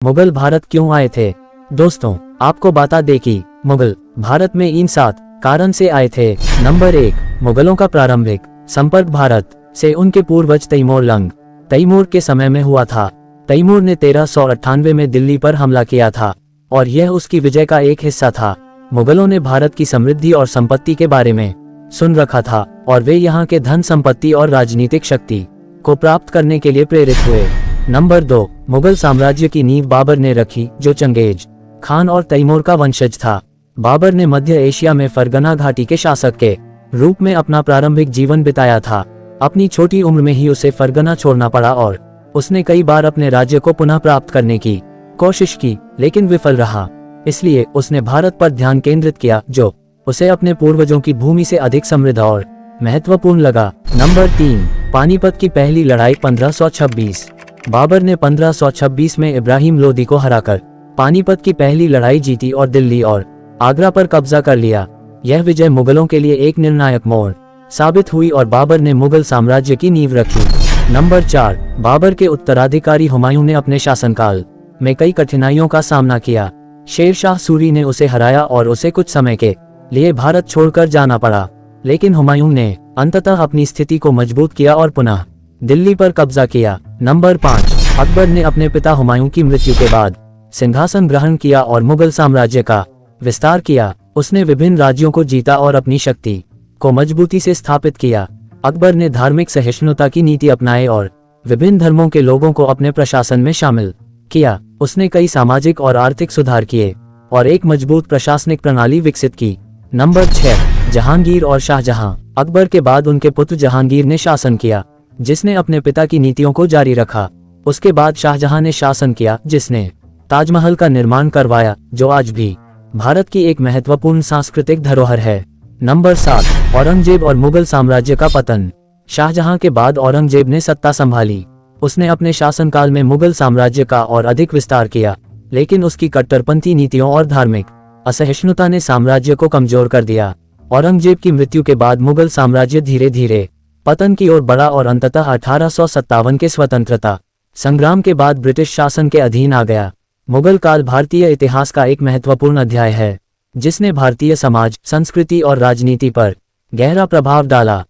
मुगल भारत क्यों आए थे? दोस्तों, आपको बता दें कि मुगल भारत में इन 7 कारण से आए थे। नंबर 1, मुगलों का प्रारंभिक संपर्क भारत से उनके पूर्वज तैमूर के समय में हुआ था। तैमूर ने 1398 में दिल्ली पर हमला किया था और यह उसकी विजय का एक हिस्सा था। मुगलों ने भारत की समृद्धि और संपत्ति के बारे में सुन रखा था और वे यहाँ के धन संपत्ति और राजनीतिक शक्ति को प्राप्त करने के लिए प्रेरित हुए। नंबर 2, मुगल साम्राज्य की नींव बाबर ने रखी, जो चंगेज खान और तैमूर का वंशज था। बाबर ने मध्य एशिया में फरगना घाटी के शासक के रूप में अपना प्रारंभिक जीवन बिताया था। अपनी छोटी उम्र में ही उसे फरगना छोड़ना पड़ा और उसने कई बार अपने राज्य को पुनः प्राप्त करने की कोशिश की, लेकिन विफल रहा। इसलिए उसने भारत पर ध्यान केंद्रित किया, जो उसे अपने पूर्वजों की भूमि से अधिक समृद्ध और महत्वपूर्ण लगा। नंबर 3, पानीपत की पहली लड़ाई 1526। बाबर ने 1526 में इब्राहिम लोदी को हराकर पानीपत की पहली लड़ाई जीती और दिल्ली और आगरा पर कब्जा कर लिया। यह विजय मुगलों के लिए एक निर्णायक मोड़ साबित हुई और बाबर ने मुगल साम्राज्य की नींव रखी। नंबर 4, बाबर के उत्तराधिकारी हुमायूं ने अपने शासनकाल में कई कठिनाइयों का सामना किया। शेर शाह सूरी ने उसे हराया और उसे कुछ समय के लिए भारत छोड़कर जाना पड़ा, लेकिन हुमायूं ने अंततः अपनी स्थिति को मजबूत किया और पुनः दिल्ली पर कब्जा किया। नंबर 5, अकबर ने अपने पिता हुमायूं की मृत्यु के बाद सिंहासन ग्रहण किया और मुगल साम्राज्य का विस्तार किया। उसने विभिन्न राज्यों को जीता और अपनी शक्ति को मजबूती से स्थापित किया। अकबर ने धार्मिक सहिष्णुता की नीति अपनाए और विभिन्न धर्मों के लोगों को अपने प्रशासन में शामिल किया। उसने कई सामाजिक और आर्थिक सुधार किए और एक मजबूत प्रशासनिक प्रणाली विकसित की। नंबर 6, जहांगीर और शाहजहां। अकबर के बाद उनके पुत्र जहांगीर ने शासन किया, जिसने अपने पिता की नीतियों को जारी रखा। उसके बाद शाहजहां ने शासन किया, जिसने ताजमहल का निर्माण करवाया, जो आज भी भारत की एक महत्वपूर्ण सांस्कृतिक धरोहर है। नंबर 7, औरंगजेब और मुगल साम्राज्य का पतन। शाहजहां के बाद औरंगजेब ने सत्ता संभाली। उसने अपने शासनकाल में मुगल साम्राज्य का और अधिक विस्तार किया, लेकिन उसकी कट्टरपंथी नीतियों और धार्मिक असहिष्णुता ने साम्राज्य को कमजोर कर दिया। औरंगजेब की मृत्यु के बाद मुगल साम्राज्य धीरे धीरे पतन की ओर बढ़ा और अंततः 1857 के स्वतंत्रता संग्राम के बाद ब्रिटिश शासन के अधीन आ गया। मुगल काल भारतीय इतिहास का एक महत्वपूर्ण अध्याय है, जिसने भारतीय समाज, संस्कृति और राजनीति पर गहरा प्रभाव डाला।